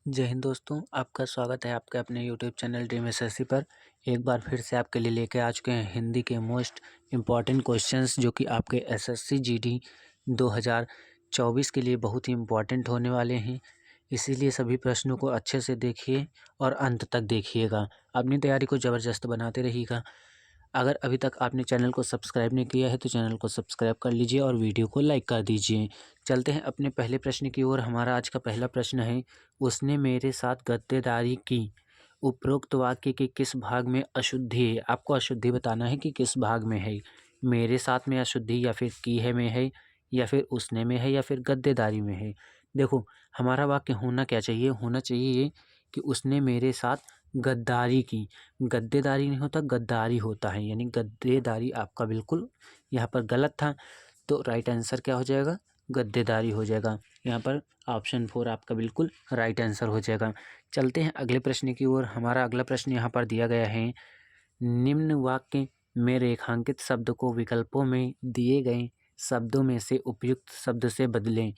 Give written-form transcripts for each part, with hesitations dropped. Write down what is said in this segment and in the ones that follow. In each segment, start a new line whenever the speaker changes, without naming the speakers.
जय हिंद दोस्तों, आपका स्वागत है आपके अपने यूट्यूब चैनल ड्रीम एसएससी पर। एक बार फिर से आपके लिए लेके आ चुके हैं हिंदी के मोस्ट इम्पॉर्टेंट क्वेश्चंस जो कि आपके एसएससी जीडी 2024 के लिए बहुत ही इम्पॉर्टेंट होने वाले हैं। इसीलिए सभी प्रश्नों को अच्छे से देखिए और अंत तक देखिएगा। अपनी तैयारी को ज़बरदस्त बनाते रहिएगा। अगर अभी तक आपने चैनल को सब्सक्राइब नहीं किया है तो चैनल को सब्सक्राइब कर लीजिए और वीडियो को लाइक कर दीजिए। चलते हैं अपने पहले प्रश्न की ओर। हमारा आज का पहला प्रश्न है, उसने मेरे साथ गद्देदारी की। उपरोक्त वाक्य के किस भाग में अशुद्धि है? आपको अशुद्धि बताना है कि किस भाग में है। मेरे साथ में अशुद्धि या फिर की है में है या फिर उसने में है या फिर गद्देदारी में है। देखो, हमारा वाक्य होना क्या चाहिए? होना चाहिए ये कि उसने मेरे साथ गद्दारी की। गद्देदारी नहीं होता, गद्दारी होता है, यानी गद्देदारी आपका बिल्कुल यहाँ पर गलत था। तो राइट आंसर क्या हो जाएगा? गद्देदारी हो जाएगा। यहाँ पर ऑप्शन 4 आपका बिल्कुल राइट आंसर हो जाएगा। चलते हैं अगले प्रश्न की ओर। हमारा अगला प्रश्न यहाँ पर दिया गया है, निम्न वाक्य में रेखांकित शब्द को विकल्पों में दिए गए शब्दों में से उपयुक्त शब्द से बदलें।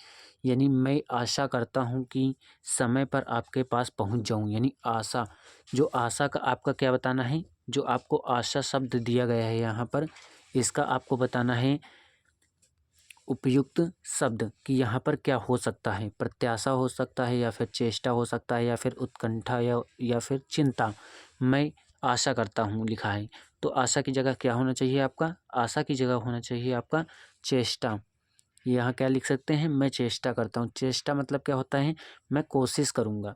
यानी मैं आशा करता हूँ कि समय पर आपके पास पहुँच जाऊँ, यानी आशा, जो आशा का आपका क्या बताना है? जो आपको आशा शब्द दिया गया है यहाँ पर, इसका आपको बताना है उपयुक्त शब्द कि यहाँ पर क्या हो सकता है। प्रत्याशा हो सकता है या फिर चेष्टा हो सकता है या फिर उत्कंठा या फिर चिंता। मैं आशा करता हूँ लिखा है, तो आशा की जगह क्या होना चाहिए आपका? आशा की जगह होना चाहिए आपका चेष्टा। यहाँ क्या लिख सकते हैं? मैं चेष्टा करता हूँ। चेष्टा मतलब क्या होता है? मैं कोशिश करूँगा।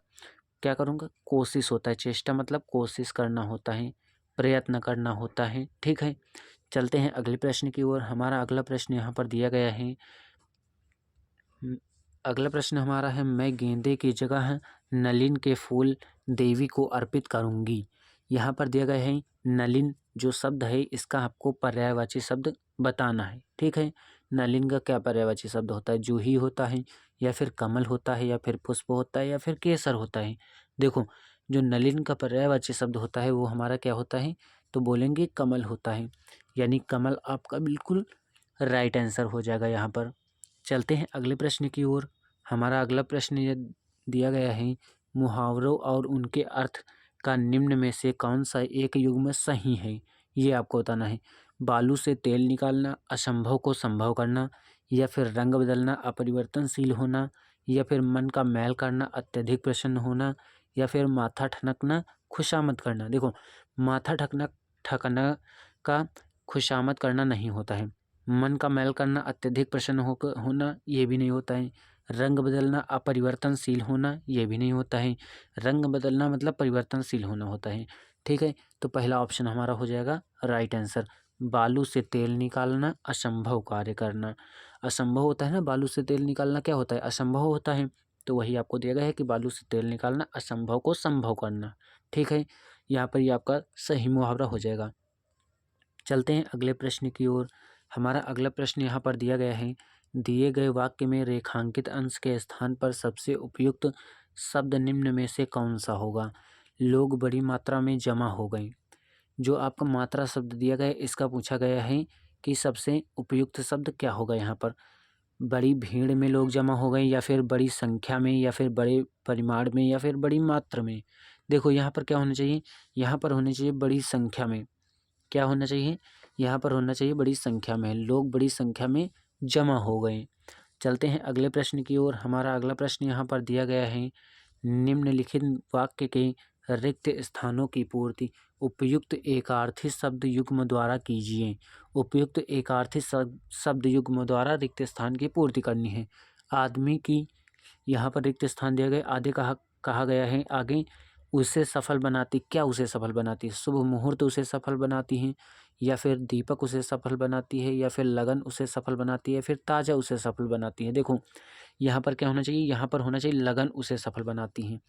क्या करूँगा? कोशिश होता है। चेष्टा मतलब कोशिश करना होता है, प्रयत्न करना होता है। ठीक है, चलते हैं अगले प्रश्न की ओर। हमारा अगला प्रश्न यहाँ पर दिया गया है। अगला प्रश्न हमारा है, मैं गेंदे की जगह नलिन के फूल देवी को अर्पित करूँगी। यहाँ पर दिया गया है नलिन जो शब्द है, इसका आपको पर्यायवाची शब्द बताना है। ठीक है, नलिन का क्या पर्यायवाची शब्द होता है? जूही होता है या फिर कमल होता है या फिर पुष्प होता है या फिर केसर होता है। देखो, जो नलिन का पर्यायवाची शब्द होता है वो हमारा क्या होता है? तो बोलेंगे कमल होता है, यानी कमल आपका बिल्कुल राइट आंसर हो जाएगा यहाँ पर। चलते हैं अगले प्रश्न की ओर। हमारा अगला प्रश्न ये दिया गया है, मुहावरों और उनके अर्थ का निम्न में से कौन सा एक युग्म सही है? ये आपको बताना है। बालू से तेल निकालना, असंभव को संभव करना, या फिर रंग बदलना, अपरिवर्तनशील होना, या फिर मन का मैल करना, अत्यधिक प्रसन्न होना, या फिर माथा ठनकना, खुशामद करना। देखो, माथा ठकना का खुशामद करना नहीं होता है। मन का मैल करना, अत्यधिक प्रसन्न होना, ये भी नहीं होता है। रंग बदलना, अपरिवर्तनशील होना, ये भी नहीं होता है। रंग बदलना मतलब परिवर्तनशील होना होता है। ठीक है, तो पहला ऑप्शन हमारा हो जाएगा राइट आंसर। बालू से तेल निकालना, असंभव कार्य करना। असंभव होता है ना, बालू से तेल निकालना क्या होता है? असंभव होता है। तो वही आपको दिया गया है कि बालू से तेल निकालना, असंभव को संभव करना। ठीक है, यहाँ पर ये आपका सही मुहावरा हो जाएगा। चलते हैं अगले प्रश्न की ओर। हमारा अगला प्रश्न यहाँ पर दिया गया है, दिए गए वाक्य में रेखांकित अंश के स्थान पर सबसे उपयुक्त शब्द निम्न में से कौन सा होगा? लोग बड़ी मात्रा में जमा हो गए। जो आपका मात्रा शब्द दिया गया है, इसका पूछा गया है कि सबसे उपयुक्त शब्द क्या होगा यहाँ पर? बड़ी भीड़ में लोग जमा हो गए, या फिर बड़ी संख्या में, या फिर बड़े परिमाण में, या फिर बड़ी मात्रा में। देखो, यहाँ पर क्या होना चाहिए? यहाँ पर होना चाहिए बड़ी संख्या में। क्या होना चाहिए? यहाँ पर होना चाहिए बड़ी संख्या में। लोग बड़ी संख्या में जमा हो गए। चलते हैं अगले प्रश्न की ओर। हमारा अगला प्रश्न यहाँ पर दिया गया है, निम्नलिखित वाक्य के रिक्त स्थानों की पूर्ति उपयुक्त एकार्थी शब्द युग्म द्वारा कीजिए। उपयुक्त एकार्थी शब्द युग्म द्वारा रिक्त स्थान की पूर्ति करनी है। आदमी की यहाँ पर रिक्त स्थान दिया गया, आगे कहा गया है, आगे उसे सफल बनाती। क्या उसे सफल बनाती है? शुभ मुहूर्त उसे सफल बनाती हैं, या फिर दीपक उसे सफल बनाती है, या फिर लगन उसे सफल बनाती है, फिर ताजा उसे सफल बनाती है। देखो, यहाँ पर क्या होना चाहिए? यहाँ पर होना चाहिए लगन उसे सफल बनाती है।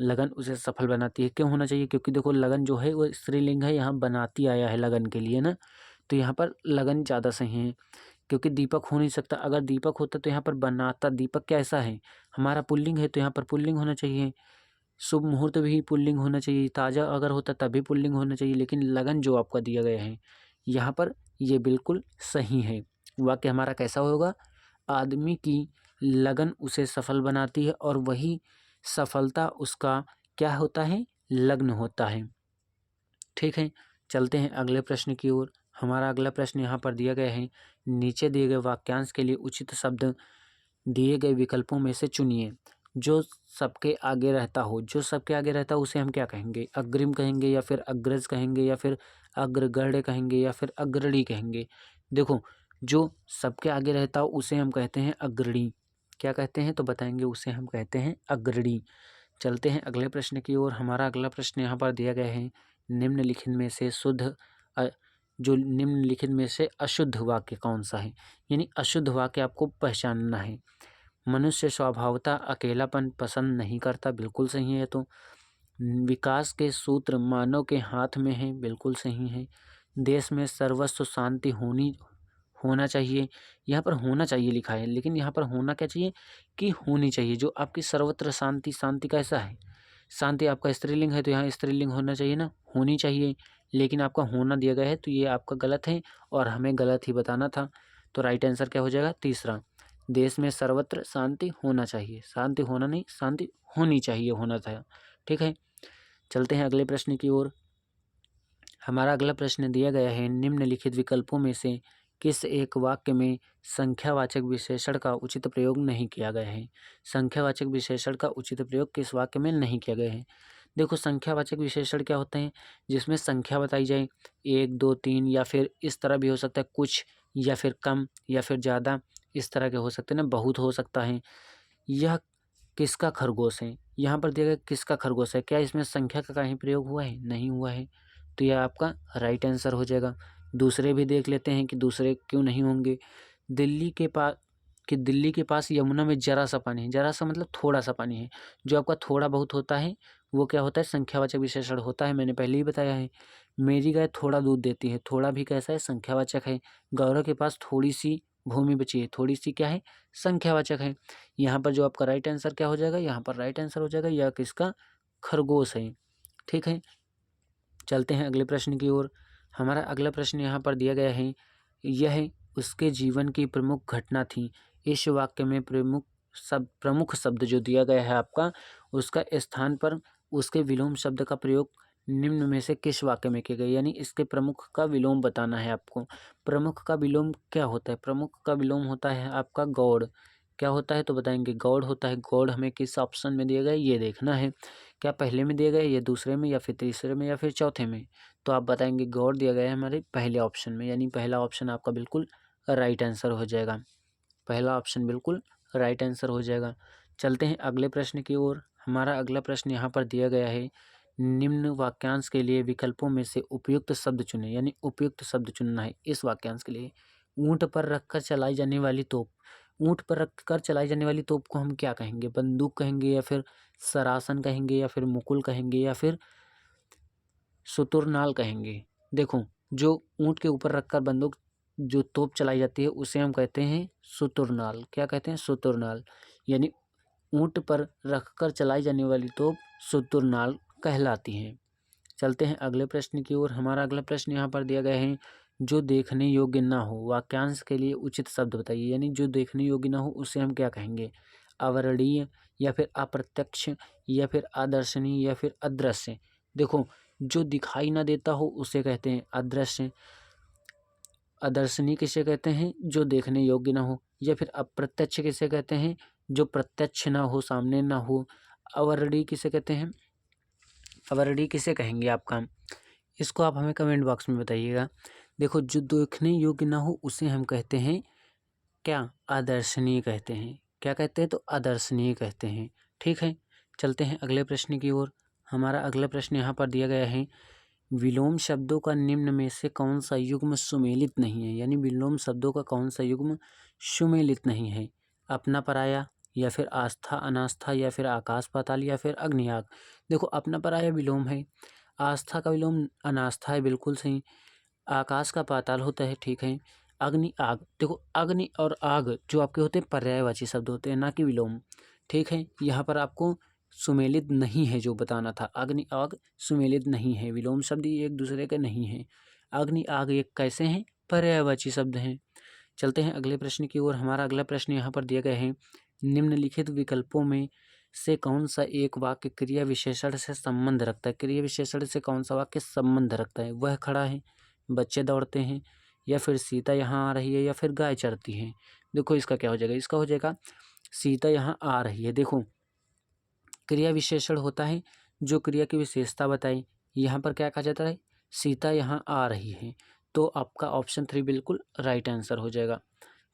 लगन उसे सफल बनाती है क्यों होना चाहिए? क्योंकि देखो, लगन जो है वो स्त्रीलिंग है, यहाँ बनाती आया है लगन के लिए ना, तो यहाँ पर लगन ज़्यादा सही है। क्योंकि दीपक हो नहीं सकता। अगर दीपक होता तो यहाँ पर बनाता, दीपक कैसा है? हमारा पुल्लिंग है, तो यहाँ पर पुल्लिंग होना चाहिए। शुभ मुहूर्त भी पुल्लिंग होना चाहिए। ताज़ा अगर होता तभी पुल्लिंग होना चाहिए। लेकिन लगन जो आपका दिया गया है यहाँ पर, ये बिल्कुल सही है। वाक्य हमारा कैसा होगा? आदमी की लगन उसे सफल बनाती है, और वही सफलता उसका क्या होता है, लग्न होता है। ठीक है, चलते हैं अगले प्रश्न की ओर। हमारा अगला प्रश्न यहाँ पर दिया गया है, नीचे दिए गए वाक्यांश के लिए उचित शब्द दिए गए विकल्पों में से चुनिए। जो सबके आगे रहता हो, जो सबके आगे रहता हो उसे हम क्या कहेंगे, अग्रिम कहेंगे या फिर अग्रज कहेंगे या फिर अग्रगण्य कहेंगे या फिर अग्रणी कहेंगे। देखो, जो सबके आगे रहता हो उसे हम कहते हैं अग्रणी। क्या कहते हैं तो बताएंगे, उसे हम कहते हैं अग्रणी। चलते हैं अगले प्रश्न की ओर। हमारा अगला प्रश्न यहाँ पर दिया गया है, निम्नलिखित में से जो निम्नलिखित में से अशुद्ध वाक्य कौन सा है, यानी अशुद्ध वाक्य आपको पहचानना है। मनुष्य स्वभावतः अकेलापन पसंद नहीं करता, बिल्कुल सही है। तो विकास के सूत्र मानव के हाथ में है, बिल्कुल सही है। देश में सर्वस्व शांति होना चाहिए, यहाँ पर होना चाहिए लिखा है, लेकिन यहाँ पर होना क्या चाहिए कि होनी चाहिए। जो आपकी सर्वत्र शांति, शांति कैसा है, शांति आपका स्त्रीलिंग है तो यहाँ स्त्रीलिंग होना चाहिए ना, होनी चाहिए, लेकिन आपका होना दिया गया है तो ये आपका गलत है और हमें गलत ही बताना था। तो राइट आंसर क्या हो जाएगा, तीसरा। देश में सर्वत्र शांति होना चाहिए, शांति होना नहीं, शांति होनी चाहिए, होना था। ठीक है, चलते हैं अगले प्रश्न की ओर। हमारा अगला प्रश्न दिया गया है, निम्नलिखित विकल्पों में से किस एक वाक्य में संख्यावाचक विशेषण का उचित प्रयोग नहीं किया गया है। संख्यावाचक विशेषण का उचित प्रयोग किस वाक्य में नहीं किया गया है। देखो, संख्यावाचक विशेषण क्या होते हैं, जिसमें संख्या बताई जाए, 1 2 3, या फिर इस तरह भी हो सकता है कुछ, या फिर कम, या फिर ज़्यादा, इस तरह के हो सकते हैं ना, बहुत हो सकता है। यह किसका खरगोश है, यहाँ पर दिया गया किसका खरगोश है, क्या इसमें संख्या का कहीं प्रयोग हुआ है, नहीं हुआ है, तो यह आपका राइट आंसर हो जाएगा। दूसरे भी देख लेते हैं कि दूसरे क्यों नहीं होंगे। दिल्ली के पास यमुना में जरा सा पानी है, जरा सा मतलब थोड़ा सा पानी है। जो आपका थोड़ा बहुत होता है वो क्या होता है, संख्यावाचक विशेषण होता है, मैंने पहले ही बताया है। मेरी गाय थोड़ा दूध देती है, थोड़ा भी कैसा है, संख्यावाचक है। गौरव के पास थोड़ी सी भूमि बची है, थोड़ी सी क्या है, संख्यावाचक है। यहाँ पर जो आपका राइट आंसर क्या हो जाएगा, यहाँ पर राइट आंसर हो जाएगा यह किसका, खरगोश है। ठीक है, चलते हैं अगले प्रश्न की ओर। हमारा अगला प्रश्न यहाँ पर दिया गया है, यह उसके जीवन की प्रमुख घटना थी। इस वाक्य में प्रमुख शब्द जो दिया गया है आपका, उसका स्थान पर उसके विलोम शब्द का प्रयोग निम्न में से किस वाक्य में किया गया, यानी इसके प्रमुख का विलोम बताना है आपको। प्रमुख का विलोम क्या होता है, प्रमुख का विलोम होता है आपका गौड़। क्या होता है तो बताएंगे, गौड़ होता है। गौड़ हमें किस ऑप्शन में दिया गया है ये देखना है, क्या पहले में दिया गया है, या दूसरे में, या फिर तीसरे में, या फिर चौथे में। तो आप बताएंगे गौड़ दिया गया है हमारे पहले ऑप्शन में, यानी पहला ऑप्शन आपका बिल्कुल राइट आंसर हो जाएगा। पहला ऑप्शन बिल्कुल राइट आंसर हो जाएगा। चलते हैं अगले प्रश्न की ओर। हमारा अगला प्रश्न यहाँ पर दिया गया है, निम्न वाक्यांश के लिए विकल्पों में से उपयुक्त शब्द चुनें, यानी उपयुक्त शब्द चुनना है इस वाक्यांश के लिए। ऊंट पर रखकर चलाई जाने वाली तोप, ऊंट पर रखकर चलाई जाने वाली तोप को हम क्या कहेंगे, बंदूक कहेंगे, या फिर सरासन कहेंगे, या फिर मुकुल कहेंगे, या फिर शुतुरनाल कहेंगे। देखो, जो ऊंट के ऊपर रखकर बंदूक जो तोप चलाई जाती है उसे हम कहते हैं शुतुरनाल। क्या कहते हैं, शुतुरनाल। यानी ऊंट पर रखकर चलाई जाने वाली तोप शुतुरनाल कहलाती है। चलते हैं अगले प्रश्न की ओर। हमारा अगला प्रश्न यहाँ पर दिया गया है, जो देखने योग्य ना हो, वाक्यांश के लिए उचित शब्द बताइए। यानी जो देखने योग्य ना हो उसे हम क्या कहेंगे, अवर्णीय, या फिर अप्रत्यक्ष, या फिर अदर्शनीय, या फिर अदृश्य। देखो, जो दिखाई ना देता हो उसे कहते हैं अदृश्य। अदर्शनीय किसे कहते हैं, जो देखने योग्य ना हो। या फिर अप्रत्यक्ष किसे कहते हैं, जो प्रत्यक्ष ना हो, सामने ना हो। अवर्णीय किसे कहते हैं, अवर्णीय किसे कहेंगे आपका, इसको आप हमें कमेंट बॉक्स में बताइएगा। देखो, जो देखने योग्य ना हो उसे हम कहते हैं क्या, अदर्शनीय कहते हैं। क्या कहते हैं तो अदर्शनीय कहते हैं। ठीक है, चलते हैं अगले प्रश्न की ओर। हमारा अगला प्रश्न यहाँ पर दिया गया है, विलोम शब्दों का निम्न में से कौन सा युग्म सुमेलित नहीं है, यानी विलोम शब्दों का कौन सा युग्म सुमेलित नहीं है। अपना पराया, या फिर आस्था अनास्था, या फिर आकाश पाताल, या फिर अग्नि आग। देखो, अपना पराया विलोम है, आस्था का विलोम अनास्था है, बिल्कुल सही। आकाश का पाताल होता है, ठीक है। अग्नि आग, देखो अग्नि और आग जो आपके होते हैं पर्यायवाची शब्द होते हैं, ना कि विलोम। ठीक है, यहाँ पर आपको सुमेलित नहीं है जो बताना था, अग्नि आग सुमेलित नहीं है, विलोम शब्द ये एक दूसरे के नहीं है। अग्नि आग एक कैसे हैं, पर्यायवाची शब्द हैं। चलते हैं अगले प्रश्न की ओर। हमारा अगला प्रश्न यहाँ पर दिया गया है, निम्नलिखित विकल्पों में से कौन सा एक वाक्य क्रिया विशेषण से संबंध रखता है? क्रिया विशेषण से कौन सा वाक्य संबंध रखता है? वह खड़ा है, बच्चे दौड़ते हैं, या फिर सीता यहाँ आ रही है, या फिर गाय चरती है। देखो इसका क्या हो जाएगा, इसका हो जाएगा सीता यहाँ आ रही है। देखो क्रिया विशेषण होता है जो क्रिया की विशेषता बताए, यहाँ पर क्या कहा जाता है, सीता यहाँ आ रही है। तो आपका ऑप्शन 3 बिल्कुल राइट आंसर हो जाएगा।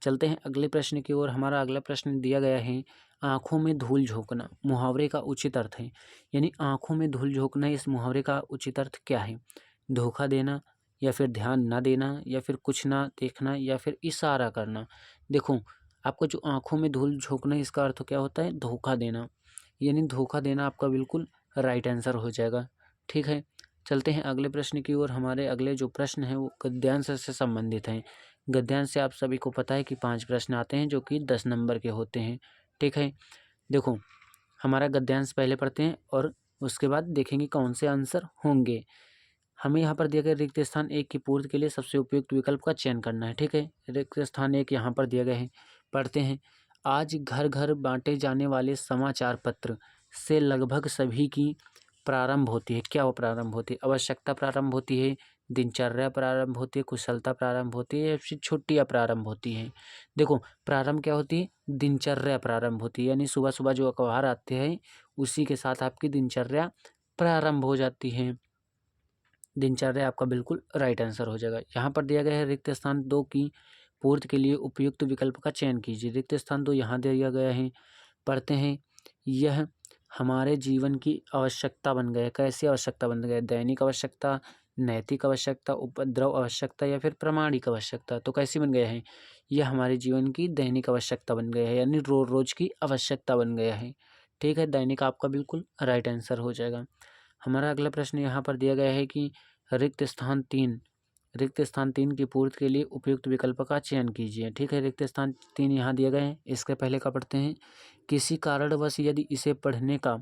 चलते हैं अगले प्रश्न की ओर। हमारा अगला प्रश्न दिया गया है, आँखों में धूल झोंकना मुहावरे का उचित अर्थ है। यानी आँखों में धूल झोंकना, इस मुहावरे का उचित अर्थ क्या है? धोखा देना, या फिर ध्यान ना देना, या फिर कुछ ना देखना, या फिर इशारा करना। देखो आपको जो आँखों में धूल झोंकना, इसका अर्थ क्या होता है? धोखा देना। यानी धोखा देना आपका बिल्कुल राइट आंसर हो जाएगा। ठीक है, चलते हैं अगले प्रश्न की ओर। हमारे अगले जो प्रश्न है वो गद्यांश से संबंधित हैं। गद्यांश से आप सभी को पता है कि 5 प्रश्न आते हैं जो कि 10 नंबर के होते हैं। ठीक है, देखो हमारा गद्यांश पहले पढ़ते हैं और उसके बाद देखेंगे कौन से आंसर होंगे। हमें यहाँ पर दिया गया रिक्त स्थान 1 की पूर्ति के लिए सबसे उपयुक्त विकल्प का चयन करना है। ठीक है, रिक्त स्थान 1 यहाँ पर दिया गया है, पढ़ते हैं। आज घर घर बांटे जाने वाले समाचार पत्र से लगभग सभी की प्रारंभ होती है। क्या वो प्रारंभ होती है? आवश्यकता प्रारंभ होती है, दिनचर्या प्रारंभ होती है, कुशलता प्रारंभ होती है, या फिर छुट्टियाँ प्रारंभ होती हैं। देखो प्रारंभ क्या होती है? दिनचर्या प्रारंभ होती है। यानी सुबह सुबह जो अखबार आते हैं उसी के साथ आपकी दिनचर्या प्रारंभ हो जाती है। दिनचर्या आपका बिल्कुल राइट आंसर हो जाएगा। यहाँ पर दिया गया है रिक्त स्थान 2 की पूर्ति के लिए उपयुक्त विकल्प का चयन कीजिए। रिक्त स्थान 2 यहाँ दिया गया है, पढ़ते हैं। यह हमारे जीवन की आवश्यकता बन गया। कैसी आवश्यकता बन गया? दैनिक आवश्यकता, नैतिक आवश्यकता, उपद्रव आवश्यकता, या फिर प्रामाणिक आवश्यकता। तो कैसी बन गया है? यह हमारे जीवन की दैनिक आवश्यकता बन गया है, यानी रोज रोज की आवश्यकता बन गया है। ठीक है, दैनिक आपका बिल्कुल राइट आंसर हो जाएगा। हमारा अगला प्रश्न यहाँ पर दिया गया है कि रिक्त स्थान 3 की पूर्ति के लिए उपयुक्त विकल्प का चयन कीजिए। ठीक है, रिक्त स्थान 3 यहाँ दिया गया है। इसके पहले का पढ़ते हैं। किसी कारणवश यदि इसे पढ़ने का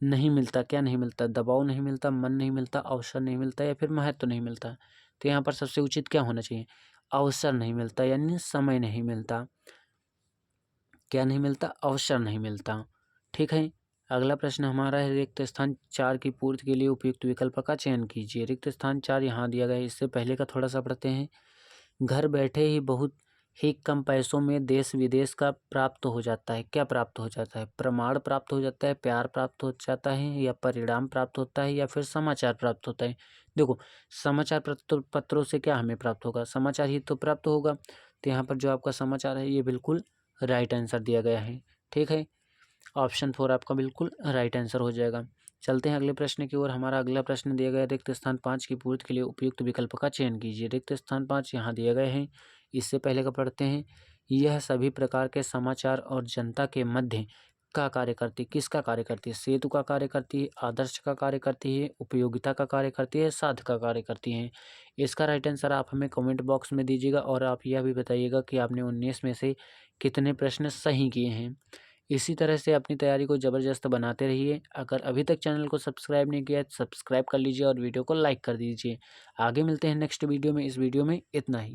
नहीं मिलता, क्या नहीं मिलता? दबाव नहीं मिलता, मन नहीं मिलता, अवसर नहीं मिलता, या फिर महत्व नहीं मिलता। तो यहाँ पर सबसे उचित क्या होना चाहिए? अवसर नहीं मिलता, यानी समय नहीं मिलता। क्या नहीं मिलता? अवसर नहीं मिलता। ठीक है, अगला प्रश्न हमारा है, रिक्त स्थान 4 की पूर्ति के लिए उपयुक्त विकल्प का चयन कीजिए। रिक्त स्थान 4 यहाँ दिया गया है। इससे पहले का थोड़ा सा पढ़ते हैं। घर बैठे ही बहुत ही कम पैसों में देश विदेश का प्राप्त हो जाता है। क्या प्राप्त हो जाता है? प्रमाण प्राप्त हो जाता है, प्यार प्राप्त हो जाता है, या परिणाम प्राप्त होता है, या फिर समाचार प्राप्त होता है। देखो समाचार पत्रों से क्या हमें प्राप्त होगा? समाचार ही तो प्राप्त होगा। तो यहाँ पर जो आपका समाचार है ये बिल्कुल राइट आंसर दिया गया है। ठीक है, ऑप्शन 4 आपका बिल्कुल राइट आंसर हो जाएगा। चलते हैं अगले प्रश्न की ओर। हमारा अगला प्रश्न दिया गया है, रिक्त स्थान 5 की पूर्ति के लिए उपयुक्त विकल्प का चयन कीजिए। रिक्त स्थान 5 यहाँ दिया गए हैं। इससे पहले का पढ़ते हैं। यह सभी प्रकार के समाचार और जनता के मध्य का कार्य करती है। किसका कार्य करती है? सेतु का कार्य करती है, आदर्श का कार्य करती है, उपयोगिता का कार्य करती है, साध का कार्य करती है। इसका राइट आंसर आप हमें कमेंट बॉक्स में दीजिएगा, और आप यह भी बताइएगा कि आपने 19 में से कितने प्रश्न सही किए हैं। इसी तरह से अपनी तैयारी को ज़बरदस्त बनाते रहिए। अगर अभी तक चैनल को सब्सक्राइब नहीं किया है तो सब्सक्राइब कर लीजिए और वीडियो को लाइक कर दीजिए। आगे मिलते हैं नेक्स्ट वीडियो में। इस वीडियो में इतना ही।